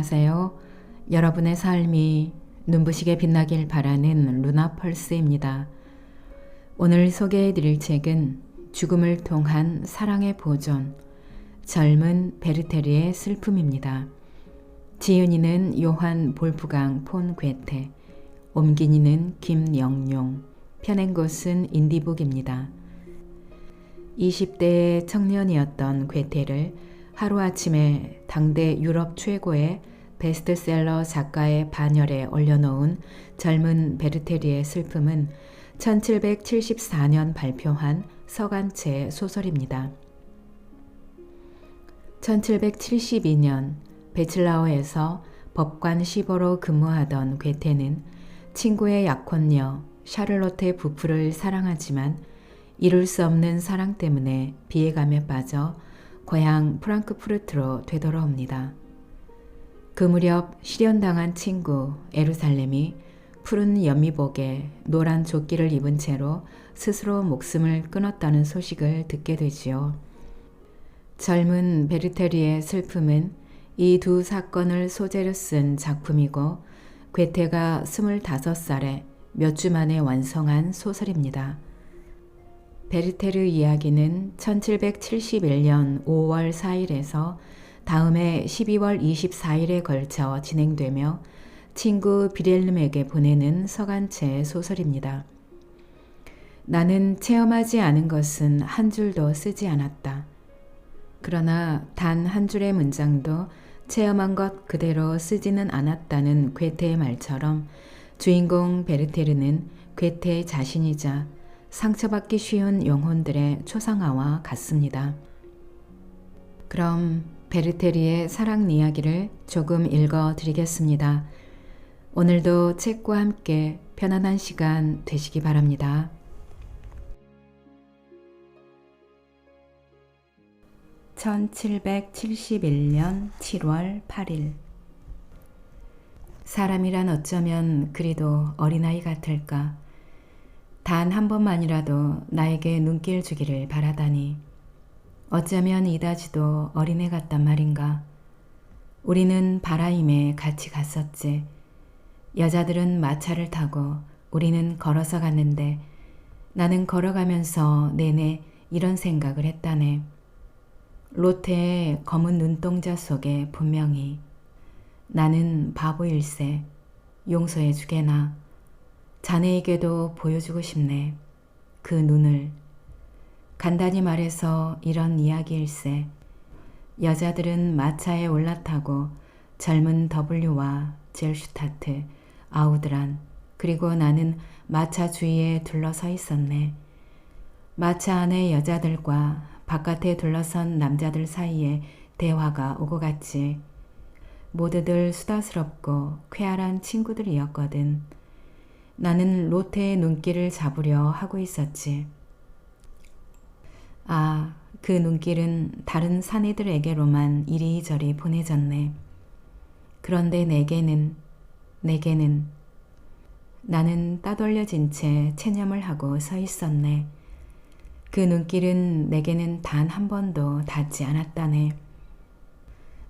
안녕하세요. 여러분의 삶이 눈부시게 빛나길 바라는 루나 펄스입니다. 오늘 소개해 드릴 책은 죽음을 통한 사랑의 보존, 젊은 베르테르의 슬픔입니다. 지은이는 요한 볼프강 폰 괴테, 옮긴이는 김영용, 펴낸 곳은 인디북입니다. 20대의 청년이었던 괴테를 하루아침에 당대 유럽 최고의 베스트셀러 작가의 반열에 올려놓은 젊은 베르테르의 슬픔은 1774년 발표한 서간체 소설입니다. 1772년 베칠라우에서 법관 시보로 근무하던 괴테는 친구의 약혼녀 샤를로테 부프를 사랑하지만 이룰 수 없는 사랑 때문에 비애감에 빠져 고향 프랑크푸르트로 되돌아옵니다. 그 무렵 실연당한 친구 에루살렘이 푸른 연미복에 노란 조끼를 입은 채로 스스로 목숨을 끊었다는 소식을 듣게 되지요. 젊은 베르테르의 슬픔은 이 두 사건을 소재로 쓴 작품이고 괴테가 25살에 몇 주 만에 완성한 소설입니다. 베르테르 이야기는 1771년 5월 4일에서 다음해 12월 24일에 걸쳐 진행되며 친구 비렐름에게 보내는 서간체 소설입니다. 나는 체험하지 않은 것은 한 줄도 쓰지 않았다. 그러나 단 한 줄의 문장도 체험한 것 그대로 쓰지는 않았다는 괴테의 말처럼 주인공 베르테르는 괴테 자신이자 상처받기 쉬운 영혼들의 초상화와 같습니다. 그럼 베르테르의 사랑 이야기를 조금 읽어 드리겠습니다. 오늘도 책과 함께 편안한 시간 되시기 바랍니다. (1771년 7월 8일) 사람이란 어쩌면 그리도 어린아이 같을까? 단 한 번만이라도 나에게 눈길 주기를 바라다니. 어쩌면 이다지도 어린애 같단 말인가. 우리는 바라임에 같이 갔었지. 여자들은 마차를 타고 우리는 걸어서 갔는데 나는 걸어가면서 내내 이런 생각을 했다네. 로테의 검은 눈동자 속에 분명히 나는 바보일세. 용서해 주게나. 자네에게도 보여주고 싶네. 그 눈을. 간단히 말해서 이런 이야기일세. 여자들은 마차에 올라타고 젊은 W와 젤슈타트, 아우드란, 그리고 나는 마차 주위에 둘러서 있었네. 마차 안의 여자들과 바깥에 둘러선 남자들 사이에 대화가 오고 갔지. 모두들 수다스럽고 쾌활한 친구들이었거든. 나는 로테의 눈길을 잡으려 하고 있었지. 아, 그 눈길은 다른 사내들에게로만 이리저리 보내졌네. 그런데 내게는 나는 따돌려진 채 체념을 하고 서 있었네. 그 눈길은 내게는 단 한 번도 닿지 않았다네.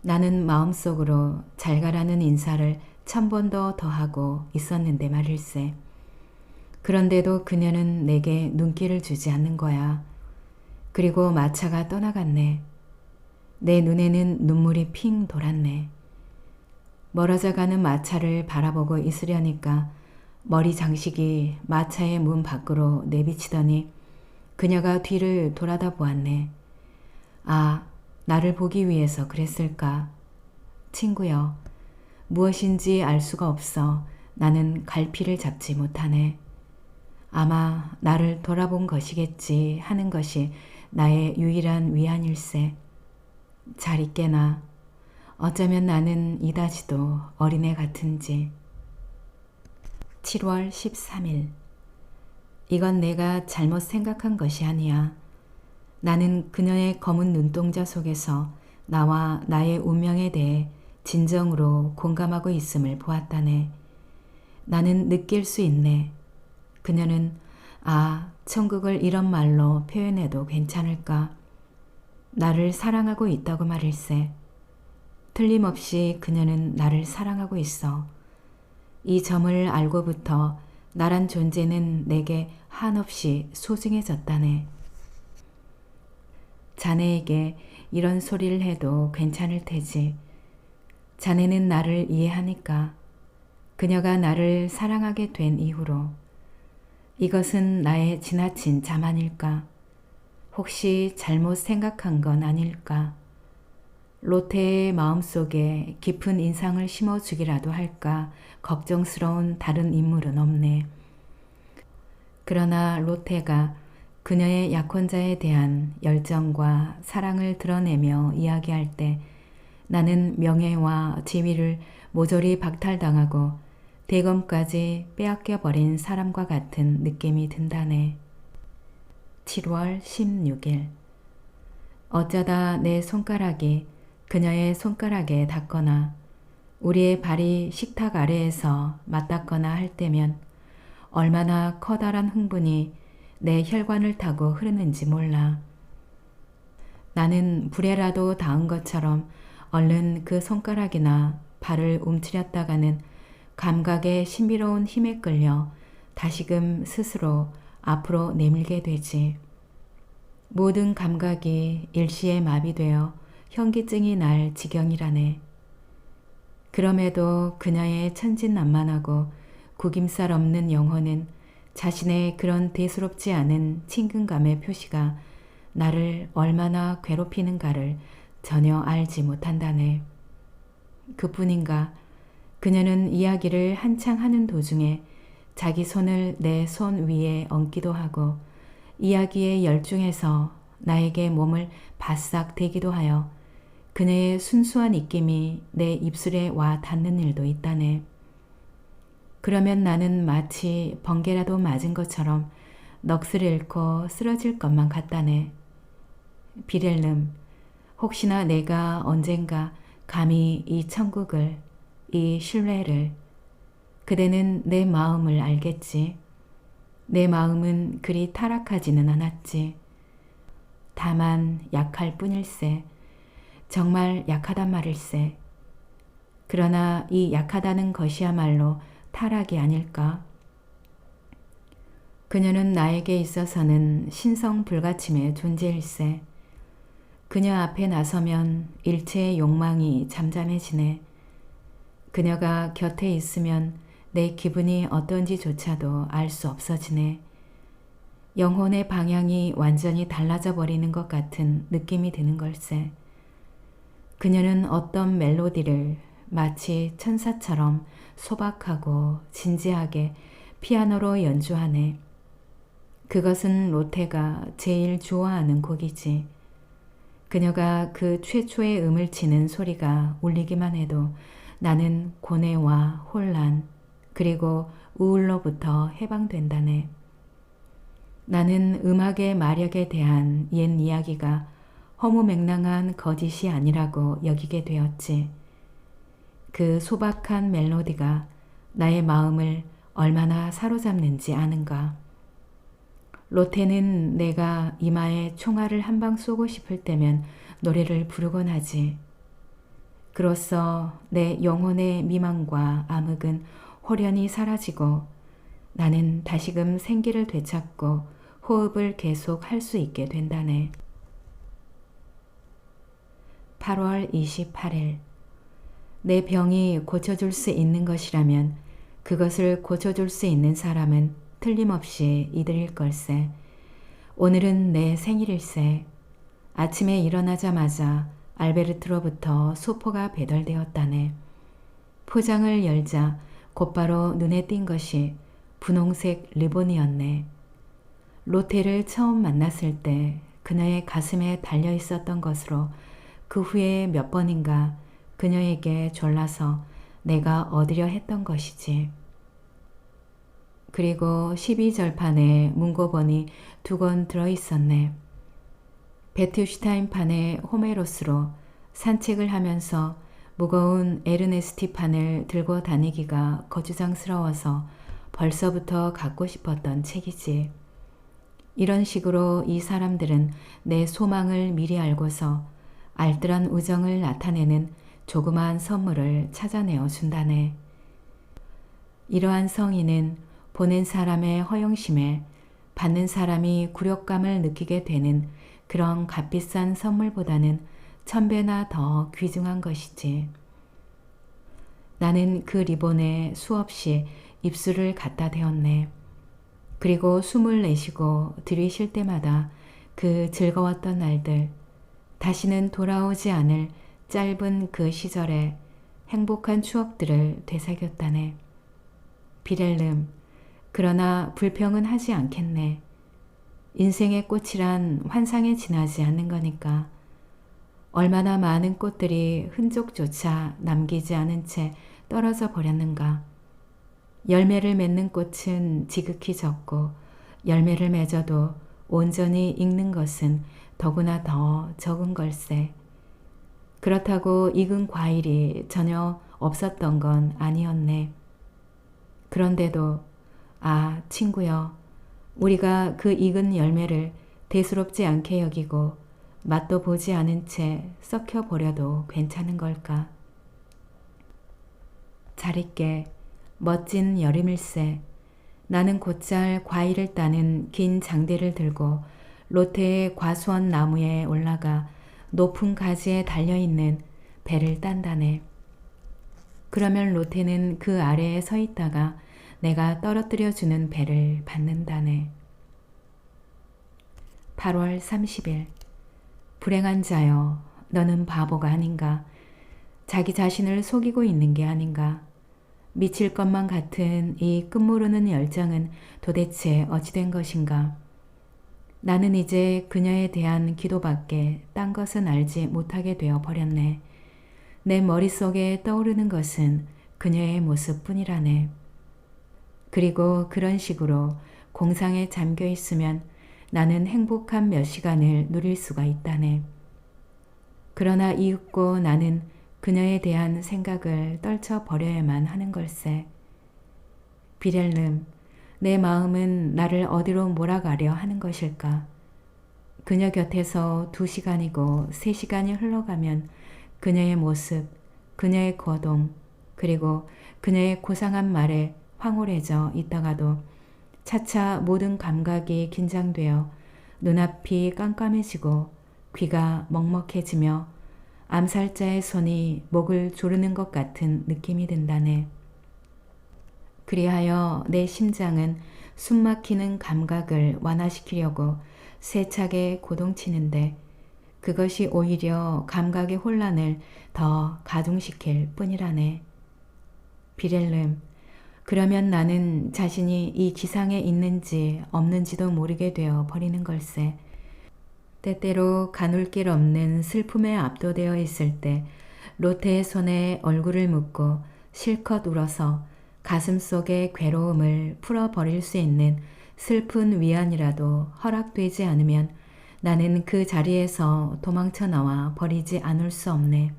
나는 마음속으로 잘 가라는 인사를 1000번도 더 하고 있었는데 말일세. 그런데도 그녀는 내게 눈길을 주지 않는 거야. 그리고 마차가 떠나갔네. 내 눈에는 눈물이 핑 돌았네. 멀어져 가는 마차를 바라보고 있으려니까 머리 장식이 마차의 문 밖으로 내비치더니 그녀가 뒤를 돌아다 보았네. 아, 나를 보기 위해서 그랬을까? 친구여, 무엇인지 알 수가 없어 나는 갈피를 잡지 못하네. 아마 나를 돌아본 것이겠지 하는 것이 나의 유일한 위안일세. 잘 있게나. 어쩌면 나는 이다지도 어린애 같은지. 7월 13일. 이건 내가 잘못 생각한 것이 아니야. 나는 그녀의 검은 눈동자 속에서 나와 나의 운명에 대해 진정으로 공감하고 있음을 보았다네. 나는 느낄 수 있네. 그녀는 천국을 이런 말로 표현해도 괜찮을까? 나를 사랑하고 있다고 말일세. 틀림없이 그녀는 나를 사랑하고 있어. 이 점을 알고부터 나란 존재는 내게 한없이 소중해졌다네. 자네에게 이런 소리를 해도 괜찮을 테지. 자네는 나를 이해하니까. 그녀가 나를 사랑하게 된 이후로. 이것은 나의 지나친 자만일까? 혹시 잘못 생각한 건 아닐까? 로테의 마음속에 깊은 인상을 심어주기라도 할까 걱정스러운 다른 인물은 없네. 그러나 로테가 그녀의 약혼자에 대한 열정과 사랑을 드러내며 이야기할 때 나는 명예와 지위를 모조리 박탈당하고 대검까지 빼앗겨버린 사람과 같은 느낌이 든다네. 7월 16일. 어쩌다 내 손가락이 그녀의 손가락에 닿거나 우리의 발이 식탁 아래에서 맞닿거나 할 때면 얼마나 커다란 흥분이 내 혈관을 타고 흐르는지 몰라. 나는 불에라도 닿은 것처럼 얼른 그 손가락이나 발을 움츠렸다가는 감각의 신비로운 힘에 끌려 다시금 스스로 앞으로 내밀게 되지. 모든 감각이 일시에 마비되어 현기증이 날 지경이라네. 그럼에도 그녀의 천진난만하고 구김살 없는 영혼은 자신의 그런 대수롭지 않은 친근감의 표시가 나를 얼마나 괴롭히는가를 전혀 알지 못한다네. 그뿐인가 그녀는 이야기를 한창 하는 도중에 자기 손을 내 손 위에 얹기도 하고 이야기에 열중해서 나에게 몸을 바싹 대기도 하여 그녀의 순수한 입김이 내 입술에 와 닿는 일도 있다네. 그러면 나는 마치 번개라도 맞은 것처럼 넋을 잃고 쓰러질 것만 같다네. 비렐름, 혹시나 내가 언젠가 감히 이 천국을, 이 신뢰를, 그대는 내 마음을 알겠지. 내 마음은 그리 타락하지는 않았지. 다만 약할 뿐일세. 정말 약하단 말일세. 그러나 이 약하다는 것이야말로 타락이 아닐까? 그녀는 나에게 있어서는 신성불가침의 존재일세. 그녀 앞에 나서면 일체의 욕망이 잠잠해지네. 그녀가 곁에 있으면 내 기분이 어떤지조차도 알 수 없어지네. 영혼의 방향이 완전히 달라져 버리는 것 같은 느낌이 드는 걸세. 그녀는 어떤 멜로디를 마치 천사처럼 소박하고 진지하게 피아노로 연주하네. 그것은 로테가 제일 좋아하는 곡이지. 그녀가 그 최초의 음을 치는 소리가 울리기만 해도 나는 고뇌와 혼란 그리고 우울로부터 해방된다네. 나는 음악의 마력에 대한 옛 이야기가 허무맹랑한 거짓이 아니라고 여기게 되었지. 그 소박한 멜로디가 나의 마음을 얼마나 사로잡는지 아는가. 로테는 내가 이마에 총알을 한 방 쏘고 싶을 때면 노래를 부르곤 하지. 그로써 내 영혼의 미망과 암흑은 호련히 사라지고 나는 다시금 생기를 되찾고 호흡을 계속 할 수 있게 된다네. 8월 28일. 내 병이 고쳐줄 수 있는 것이라면 그것을 고쳐줄 수 있는 사람은 틀림없이 이들일 걸세. 오늘은 내 생일일세. 아침에 일어나자마자 알베르트로부터 소포가 배달되었다네. 포장을 열자 곧바로 눈에 띈 것이 분홍색 리본이었네. 로테를 처음 만났을 때 그녀의 가슴에 달려 있었던 것으로 그 후에 몇 번인가 그녀에게 졸라서 내가 얻으려 했던 것이지. 그리고 12절판에 문고본이 2권 들어있었네. 베트슈타인판의 호메로스로 산책을 하면서 무거운 에르네스티판을 들고 다니기가 거추장스러워서 벌써부터 갖고 싶었던 책이지. 이런 식으로 이 사람들은 내 소망을 미리 알고서 알뜰한 우정을 나타내는 조그마한 선물을 찾아내어 준다네. 이러한 성의는 보낸 사람의 허영심에 받는 사람이 굴욕감을 느끼게 되는 그런 값비싼 선물보다는 1000배나 더 귀중한 것이지. 나는 그 리본에 수없이 입술을 갖다 대었네. 그리고 숨을 내쉬고 들이쉴 때마다 그 즐거웠던 날들, 다시는 돌아오지 않을 짧은 그 시절의 행복한 추억들을 되새겼다네. 비렐름, 그러나 불평은 하지 않겠네. 인생의 꽃이란 환상에 지나지 않는 거니까. 얼마나 많은 꽃들이 흔적조차 남기지 않은 채 떨어져 버렸는가. 열매를 맺는 꽃은 지극히 적고 열매를 맺어도 온전히 익는 것은 더구나 더 적은 걸세. 그렇다고 익은 과일이 전혀 없었던 건 아니었네. 그런데도 친구여, 우리가 그 익은 열매를 대수롭지 않게 여기고 맛도 보지 않은 채 썩혀버려도 괜찮은 걸까? 잘 있게 멋진 여름일세. 나는 곧잘 과일을 따는 긴 장대를 들고 로테의 과수원 나무에 올라가 높은 가지에 달려있는 배를 딴다네. 그러면 로테는 그 아래에 서 있다가 내가 떨어뜨려주는 배를 받는다네. 8월 30일. 불행한 자여, 너는 바보가 아닌가? 자기 자신을 속이고 있는 게 아닌가? 미칠 것만 같은 이 끝모르는 열정은 도대체 어찌된 것인가? 나는 이제 그녀에 대한 기도밖에 딴 것은 알지 못하게 되어 버렸네. 내 머릿속에 떠오르는 것은 그녀의 모습뿐이라네. 그리고 그런 식으로 공상에 잠겨 있으면 나는 행복한 몇 시간을 누릴 수가 있다네. 그러나 이윽고 나는 그녀에 대한 생각을 떨쳐버려야만 하는 걸세. 비렐름, 내 마음은 나를 어디로 몰아가려 하는 것일까? 그녀 곁에서 2시간이고 3시간이 흘러가면 그녀의 모습, 그녀의 거동, 그리고 그녀의 고상한 말에 황홀해져 있다가도 차차 모든 감각이 긴장되어 눈앞이 깜깜해지고 귀가 먹먹해지며 암살자의 손이 목을 조르는 것 같은 느낌이 든다네. 그리하여 내 심장은 숨막히는 감각을 완화시키려고 세차게 고동치는데 그것이 오히려 감각의 혼란을 더 가중시킬 뿐이라네. 비렐름, 그러면 나는 자신이 이 지상에 있는지 없는지도 모르게 되어 버리는 걸세. 때때로 가눌 길 없는 슬픔에 압도되어 있을 때 로테의 손에 얼굴을 묻고 실컷 울어서 가슴 속의 괴로움을 풀어버릴 수 있는 슬픈 위안이라도 허락되지 않으면 나는 그 자리에서 도망쳐 나와 버리지 않을 수 없네.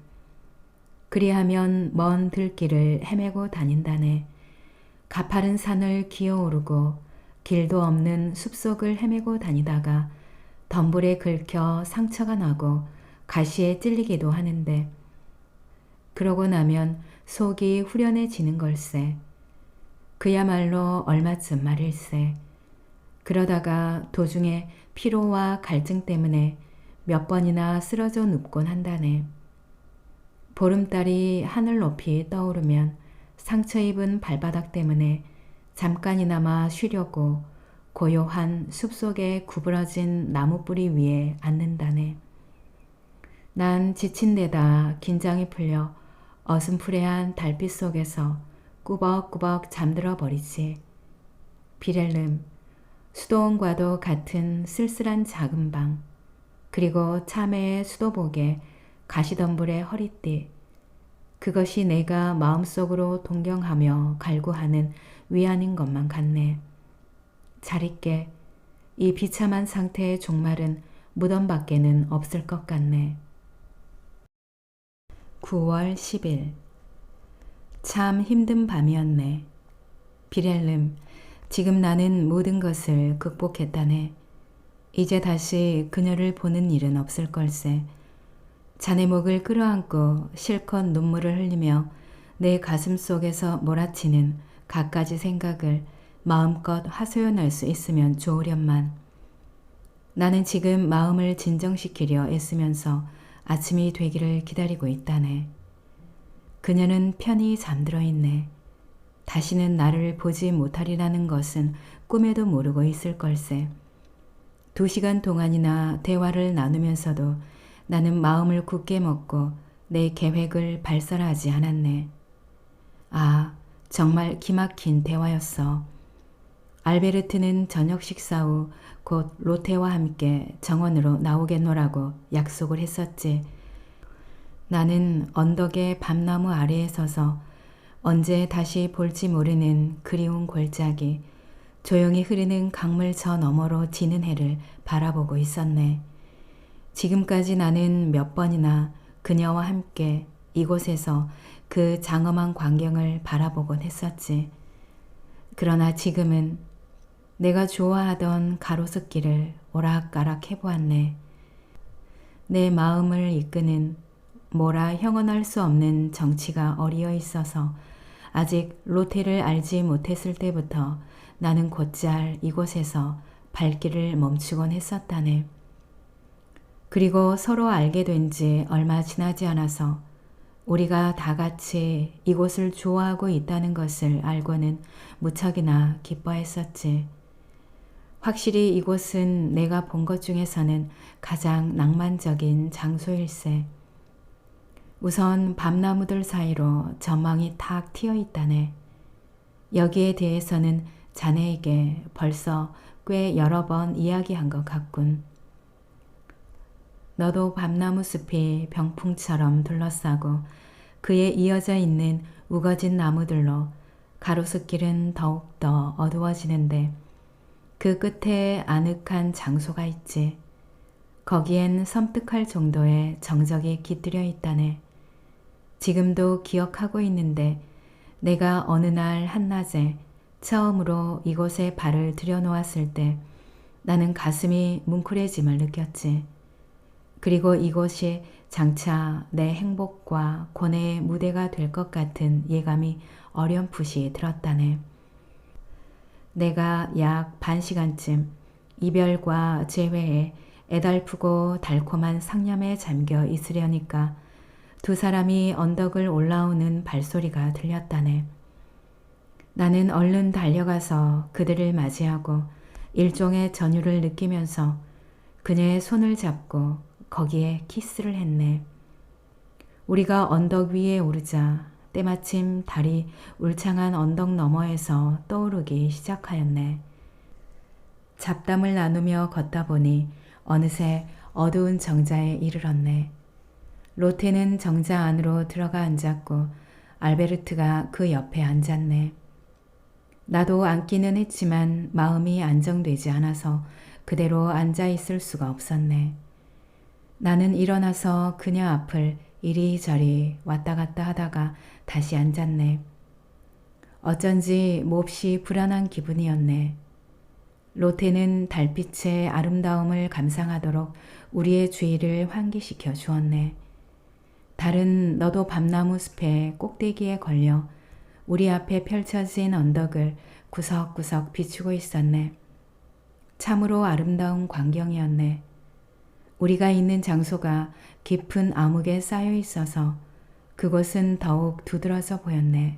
그리하면 먼 들길을 헤매고 다닌다네. 가파른 산을 기어오르고 길도 없는 숲속을 헤매고 다니다가 덤불에 긁혀 상처가 나고 가시에 찔리기도 하는데 그러고 나면 속이 후련해지는 걸세. 그야말로 얼마쯤 말일세. 그러다가 도중에 피로와 갈증 때문에 몇 번이나 쓰러져 눕곤 한다네. 보름달이 하늘 높이 떠오르면 상처 입은 발바닥 때문에 잠깐이나마 쉬려고 고요한 숲속에 구부러진 나무뿌리 위에 앉는다네. 난 지친 데다 긴장이 풀려 어슴푸레한 달빛 속에서 꾸벅꾸벅 잠들어 버리지. 비렐름, 수도원과도 같은 쓸쓸한 작은 방, 그리고 참외의 수도복에 가시덤불의 허리띠, 그것이 내가 마음속으로 동경하며 갈구하는 위안인 것만 같네. 잘 있게. 이 비참한 상태의 종말은 무덤 밖에는 없을 것 같네. 9월 10일. 참 힘든 밤이었네. 비렐름, 지금 나는 모든 것을 극복했다네. 이제 다시 그녀를 보는 일은 없을 걸세. 자네 목을 끌어안고 실컷 눈물을 흘리며 내 가슴 속에서 몰아치는 갖가지 생각을 마음껏 하소연할 수 있으면 좋으련만. 나는 지금 마음을 진정시키려 애쓰면서 아침이 되기를 기다리고 있다네. 그녀는 편히 잠들어 있네. 다시는 나를 보지 못하리라는 것은 꿈에도 모르고 있을 걸세. 2시간 동안이나 대화를 나누면서도 나는 마음을 굳게 먹고 내 계획을 발설하지 않았네. 아, 정말 기막힌 대화였어. 알베르트는 저녁 식사 후 곧 로테와 함께 정원으로 나오겠노라고 약속을 했었지. 나는 언덕의 밤나무 아래에 서서 언제 다시 볼지 모르는 그리운 골짜기, 조용히 흐르는 강물 저 너머로 지는 해를 바라보고 있었네. 지금까지 나는 몇 번이나 그녀와 함께 이곳에서 그 장엄한 광경을 바라보곤 했었지. 그러나 지금은 내가 좋아하던 가로수길을 오락가락 해보았네. 내 마음을 이끄는 뭐라 형언할 수 없는 정치가 어리어 있어서 아직 로테를 알지 못했을 때부터 나는 곧잘 이곳에서 발길을 멈추곤 했었다네. 그리고 서로 알게 된 지 얼마 지나지 않아서 우리가 다 같이 이곳을 좋아하고 있다는 것을 알고는 무척이나 기뻐했었지. 확실히 이곳은 내가 본 것 중에서는 가장 낭만적인 장소일세. 우선 밤나무들 사이로 전망이 탁 트여 있다네. 여기에 대해서는 자네에게 벌써 꽤 여러 번 이야기한 것 같군. 너도 밤나무 숲이 병풍처럼 둘러싸고 그에 이어져 있는 우거진 나무들로 가로수길은 더욱더 어두워지는데 그 끝에 아늑한 장소가 있지. 거기엔 섬뜩할 정도의 정적이 깃들여 있다네. 지금도 기억하고 있는데 내가 어느 날 한낮에 처음으로 이곳에 발을 들여놓았을 때 나는 가슴이 뭉클해짐을 느꼈지. 그리고 이곳이 장차 내 행복과 고뇌의 무대가 될 것 같은 예감이 어렴풋이 들었다네. 내가 약 반시간쯤 이별과 재회에 애달프고 달콤한 상념에 잠겨 있으려니까 두 사람이 언덕을 올라오는 발소리가 들렸다네. 나는 얼른 달려가서 그들을 맞이하고 일종의 전율을 느끼면서 그녀의 손을 잡고 거기에 키스를 했네. 우리가 언덕 위에 오르자 때마침 달이 울창한 언덕 너머에서 떠오르기 시작하였네. 잡담을 나누며 걷다 보니 어느새 어두운 정자에 이르렀네. 로테는 정자 안으로 들어가 앉았고 알베르트가 그 옆에 앉았네. 나도 앉기는 했지만 마음이 안정되지 않아서 그대로 앉아 있을 수가 없었네. 나는 일어나서 그녀 앞을 이리저리 왔다 갔다 하다가 다시 앉았네. 어쩐지 몹시 불안한 기분이었네. 로테는 달빛의 아름다움을 감상하도록 우리의 주의를 환기시켜 주었네. 달은 너도 밤나무 숲의 꼭대기에 걸려 우리 앞에 펼쳐진 언덕을 구석구석 비추고 있었네. 참으로 아름다운 광경이었네. 우리가 있는 장소가 깊은 암흑에 쌓여 있어서 그곳은 더욱 두드러져 보였네.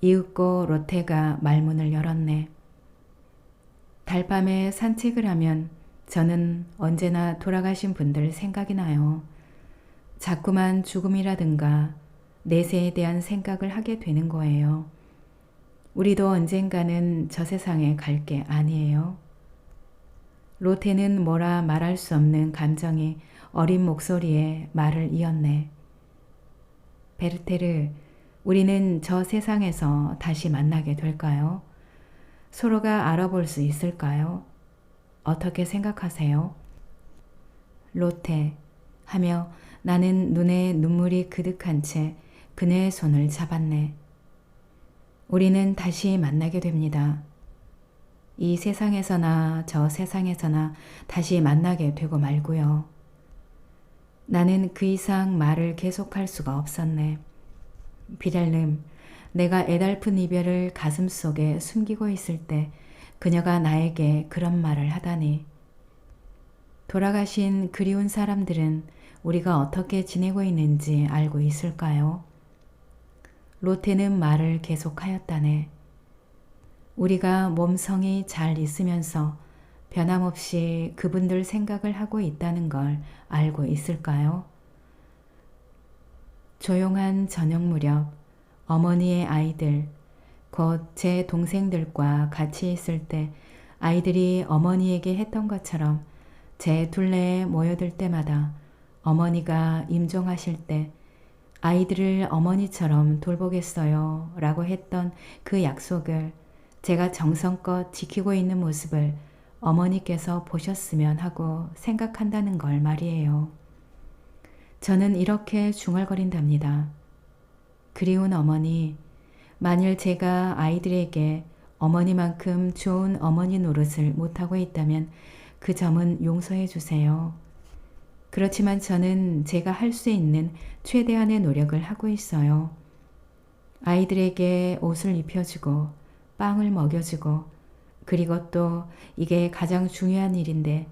이윽고 로테가 말문을 열었네. 달밤에 산책을 하면 저는 언제나 돌아가신 분들 생각이 나요. 자꾸만 죽음이라든가 내세에 대한 생각을 하게 되는 거예요. 우리도 언젠가는 저 세상에 갈 게 아니에요. 로테는 뭐라 말할 수 없는 감정이 어린 목소리에 말을 이었네. 베르테르, 우리는 저 세상에서 다시 만나게 될까요? 서로가 알아볼 수 있을까요? 어떻게 생각하세요? 로테, 하며 나는 눈에 눈물이 그득한 채 그녀의 손을 잡았네. 우리는 다시 만나게 됩니다. 이 세상에서나 저 세상에서나 다시 만나게 되고 말고요. 나는 그 이상 말을 계속할 수가 없었네. 비렐름, 내가 애달픈 이별을 가슴속에 숨기고 있을 때 그녀가 나에게 그런 말을 하다니. 돌아가신 그리운 사람들은 우리가 어떻게 지내고 있는지 알고 있을까요? 로테는 말을 계속하였다네. 우리가 몸성이 잘 있으면서 변함없이 그분들 생각을 하고 있다는 걸 알고 있을까요? 조용한 저녁 무렵 어머니의 아이들, 곧 제 동생들과 같이 있을 때 아이들이 어머니에게 했던 것처럼 제 둘레에 모여들 때마다 어머니가 임종하실 때 아이들을 어머니처럼 돌보겠어요 라고 했던 그 약속을 제가 정성껏 지키고 있는 모습을 어머니께서 보셨으면 하고 생각한다는 걸 말이에요. 저는 이렇게 중얼거린답니다. 그리운 어머니, 만일 제가 아이들에게 어머니만큼 좋은 어머니 노릇을 못하고 있다면 그 점은 용서해 주세요. 그렇지만 저는 제가 할 수 있는 최대한의 노력을 하고 있어요. 아이들에게 옷을 입혀주고 빵을 먹여주고 그리고 또 이게 가장 중요한 일인데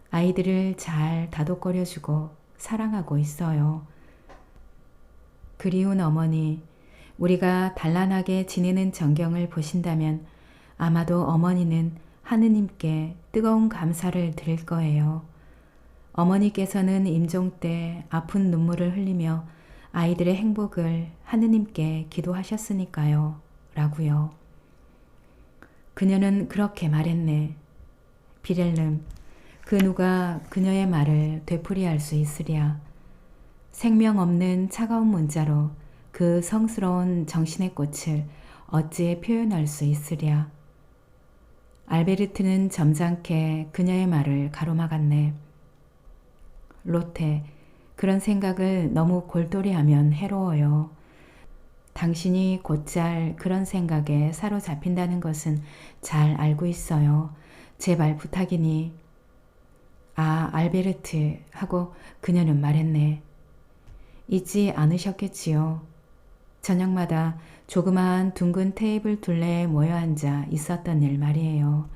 아이들을 잘 다독거려주고 사랑하고 있어요. 그리운 어머니, 우리가 단란하게 지내는 전경을 보신다면 아마도 어머니는 하느님께 뜨거운 감사를 드릴 거예요. 어머니께서는 임종 때 아픈 눈물을 흘리며 아이들의 행복을 하느님께 기도하셨으니까요. 라고요. 그녀는 그렇게 말했네. 비렐름, 그 누가 그녀의 말을 되풀이할 수 있으랴. 생명 없는 차가운 문자로 그 성스러운 정신의 꽃을 어찌 표현할 수 있으랴. 알베르트는 점잖게 그녀의 말을 가로막았네. 로테, 그런 생각을 너무 골똘히하면 해로워요. 당신이 곧잘 그런 생각에 사로잡힌다는 것은 잘 알고 있어요. 제발 부탁이니. 아, 알베르트 하고 그녀는 말했네. 잊지 않으셨겠지요. 저녁마다 조그마한 둥근 테이블 둘레에 모여 앉아 있었던 일 말이에요.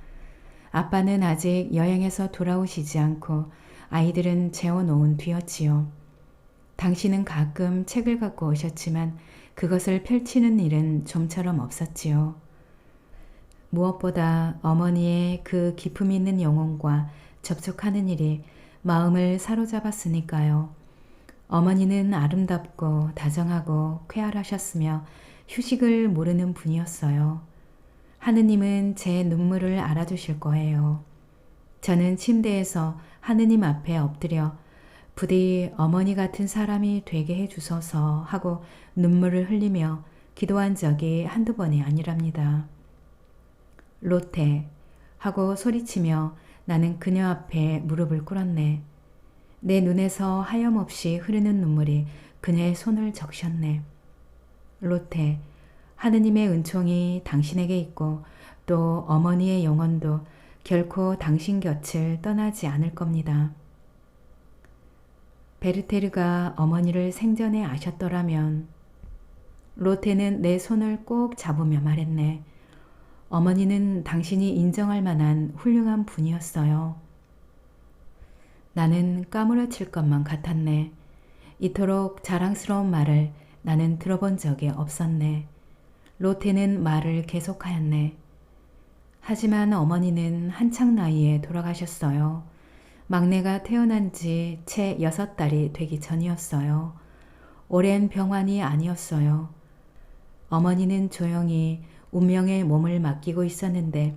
아빠는 아직 여행에서 돌아오시지 않고 아이들은 재워놓은 뒤였지요. 당신은 가끔 책을 갖고 오셨지만 그것을 펼치는 일은 좀처럼 없었지요. 무엇보다 어머니의 그 기품 있는 영혼과 접촉하는 일이 마음을 사로잡았으니까요. 어머니는 아름답고 다정하고 쾌활하셨으며 휴식을 모르는 분이었어요. 하느님은 제 눈물을 알아주실 거예요. 저는 침대에서 하느님 앞에 엎드려 부디 어머니 같은 사람이 되게 해주소서 하고 눈물을 흘리며 기도한 적이 한두 번이 아니랍니다. 로테 하고 소리치며 나는 그녀 앞에 무릎을 꿇었네. 내 눈에서 하염없이 흐르는 눈물이 그녀의 손을 적셨네. 로테, 하느님의 은총이 당신에게 있고 또 어머니의 영혼도 결코 당신 곁을 떠나지 않을 겁니다. 베르테르가 어머니를 생전에 아셨더라면. 로테는 내 손을 꼭 잡으며 말했네. 어머니는 당신이 인정할 만한 훌륭한 분이었어요. 나는 까무러칠 것만 같았네. 이토록 자랑스러운 말을 나는 들어본 적이 없었네. 로테는 말을 계속하였네. 하지만 어머니는 한창 나이에 돌아가셨어요. 막내가 태어난 지 채 6달이 되기 전이었어요. 오랜 병환이 아니었어요. 어머니는 조용히 운명의 몸을 맡기고 있었는데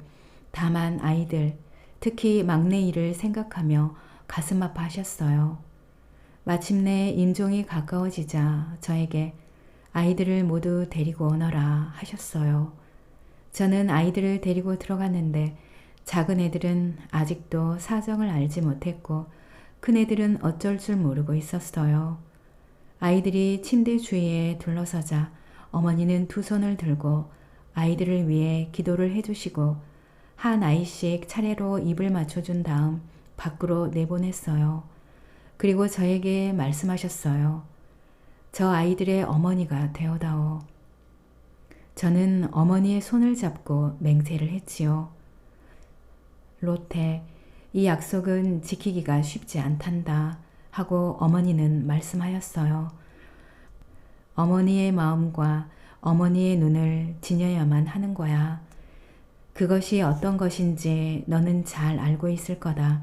다만 아이들, 특히 막내 일을 생각하며 가슴 아파하셨어요. 마침내 임종이 가까워지자 저에게 아이들을 모두 데리고 오너라 하셨어요. 저는 아이들을 데리고 들어갔는데 작은 애들은 아직도 사정을 알지 못했고 큰 애들은 어쩔 줄 모르고 있었어요. 아이들이 침대 주위에 둘러서자 어머니는 두 손을 들고 아이들을 위해 기도를 해주시고 한 아이씩 차례로 입을 맞춰준 다음 밖으로 내보냈어요. 그리고 저에게 말씀하셨어요. 저 아이들의 어머니가 되어다오. 저는 어머니의 손을 잡고 맹세를 했지요. 로테, 이 약속은 지키기가 쉽지 않단다 하고 어머니는 말씀하였어요. 어머니의 마음과 어머니의 눈을 지녀야만 하는 거야. 그것이 어떤 것인지 너는 잘 알고 있을 거다.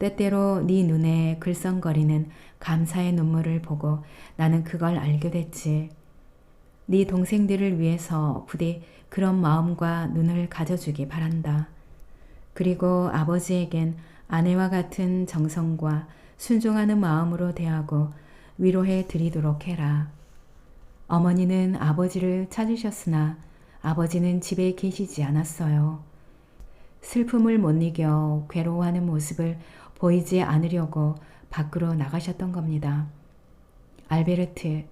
때때로 네 눈에 글썽거리는 감사의 눈물을 보고 나는 그걸 알게 됐지. 네 동생들을 위해서 부디 그런 마음과 눈을 가져주기 바란다. 그리고 아버지에겐 아내와 같은 정성과 순종하는 마음으로 대하고 위로해 드리도록 해라. 어머니는 아버지를 찾으셨으나 아버지는 집에 계시지 않았어요. 슬픔을 못 이겨 괴로워하는 모습을 보이지 않으려고 밖으로 나가셨던 겁니다. 알베르트,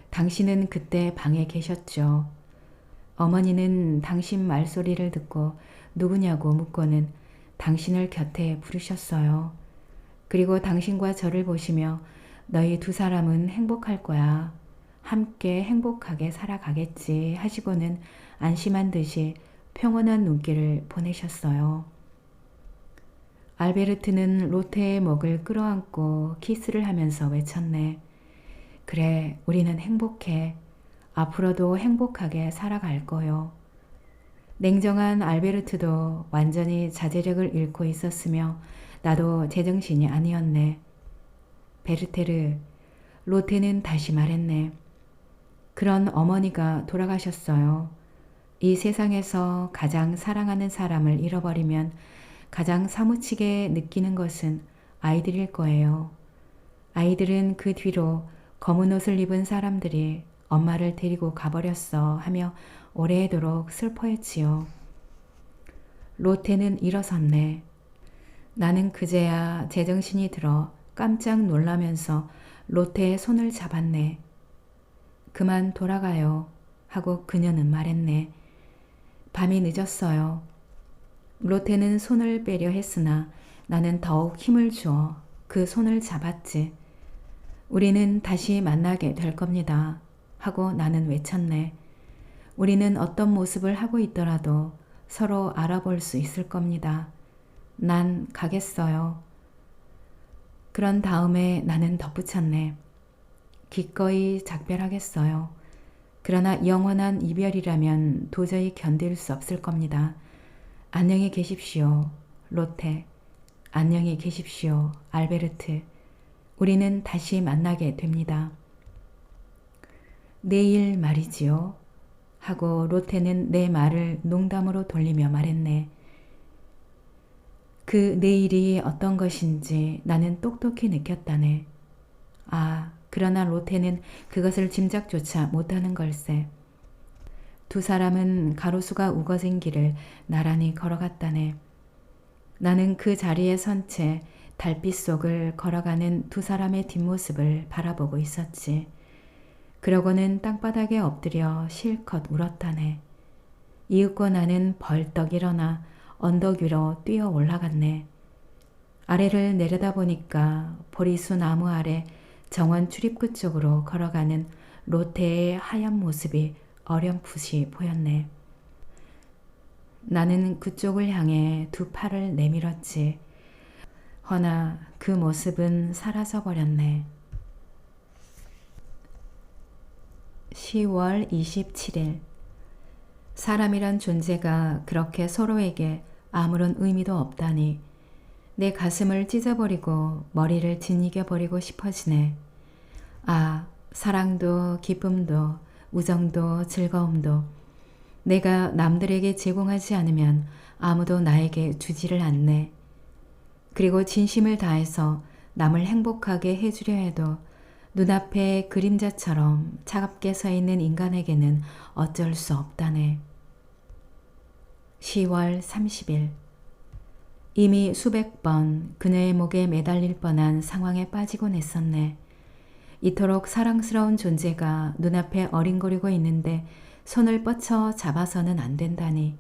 당신은 그때 방에 계셨죠. 어머니는 당신 말소리를 듣고 누구냐고 묻고는 당신을 곁에 부르셨어요. 그리고 당신과 저를 보시며 너희 두 사람은 행복할 거야. 함께 행복하게 살아가겠지 하시고는 안심한 듯이 평온한 눈길을 보내셨어요. 알베르트는 로테의 목을 끌어안고 키스를 하면서 외쳤네. 그래, 우리는 행복해. 앞으로도 행복하게 살아갈 거요. 냉정한 알베르트도 완전히 자제력을 잃고 있었으며 나도 제정신이 아니었네. 베르테르, 로테는 다시 말했네. 그런 어머니가 돌아가셨어요. 이 세상에서 가장 사랑하는 사람을 잃어버리면 가장 사무치게 느끼는 것은 아이들일 거예요. 아이들은 그 뒤로 검은 옷을 입은 사람들이 엄마를 데리고 가버렸어 하며 오래도록 슬퍼했지요. 로테는 일어섰네. 나는 그제야 제정신이 들어 깜짝 놀라면서 로테의 손을 잡았네. 그만 돌아가요 하고 그녀는 말했네. 밤이 늦었어요. 로테는 손을 빼려 했으나 나는 더욱 힘을 주어 그 손을 잡았지. 우리는 다시 만나게 될 겁니다 하고 나는 외쳤네. 우리는 어떤 모습을 하고 있더라도 서로 알아볼 수 있을 겁니다. 난 가겠어요. 그런 다음에 나는 덧붙였네. 기꺼이 작별하겠어요. 그러나 영원한 이별이라면 도저히 견딜 수 없을 겁니다. 안녕히 계십시오, 로테. 안녕히 계십시오, 알베르트. 우리는 다시 만나게 됩니다. 내일 말이지요. 하고 로테는 내 말을 농담으로 돌리며 말했네. 그 내일이 어떤 것인지 나는 똑똑히 느꼈다네. 아, 그러나 로테는 그것을 짐작조차 못하는 걸세. 두 사람은 가로수가 우거진 길을 나란히 걸어갔다네. 나는 그 자리에 선 채 달빛 속을 걸어가는 두 사람의 뒷모습을 바라보고 있었지. 그러고는 땅바닥에 엎드려 실컷 울었다네. 이윽고 나는 벌떡 일어나 언덕 위로 뛰어 올라갔네. 아래를 내려다보니까 보리수 나무 아래 정원 출입구 쪽으로 걸어가는 로테의 하얀 모습이 어렴풋이 보였네. 나는 그쪽을 향해 두 팔을 내밀었지. 허나 그 모습은 사라져 버렸네. 10월 27일. 사람이란 존재가 그렇게 서로에게 아무런 의미도 없다니 내 가슴을 찢어버리고 머리를 짓이겨버리고 싶어지네. 아, 사랑도 기쁨도 우정도 즐거움도 내가 남들에게 제공하지 않으면 아무도 나에게 주지를 않네. 그리고 진심을 다해서 남을 행복하게 해주려 해도 눈앞에 그림자처럼 차갑게 서 있는 인간에게는 어쩔 수 없다네. 10월 30일. 이미 수백 번 그녀의 목에 매달릴 뻔한 상황에 빠지곤 했었네. 이토록 사랑스러운 존재가 눈앞에 어린거리고 있는데 손을 뻗쳐 잡아서는 안 된다니.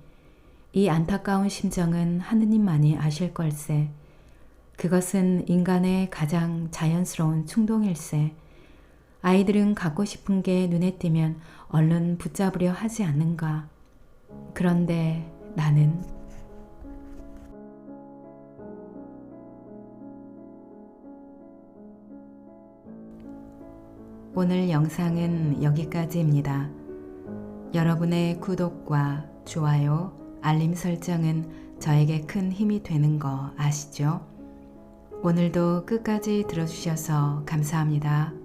이 안타까운 심정은 하느님만이 아실 걸세. 그것은 인간의 가장 자연스러운 충동일세. 아이들은 갖고 싶은 게 눈에 띄면 얼른 붙잡으려 하지 않는가. 그런데 나는 오늘 영상은 여기까지입니다. 여러분의 구독과 좋아요, 알림 설정은 저에게 큰 힘이 되는 거 아시죠? 오늘도 끝까지 들어주셔서 감사합니다.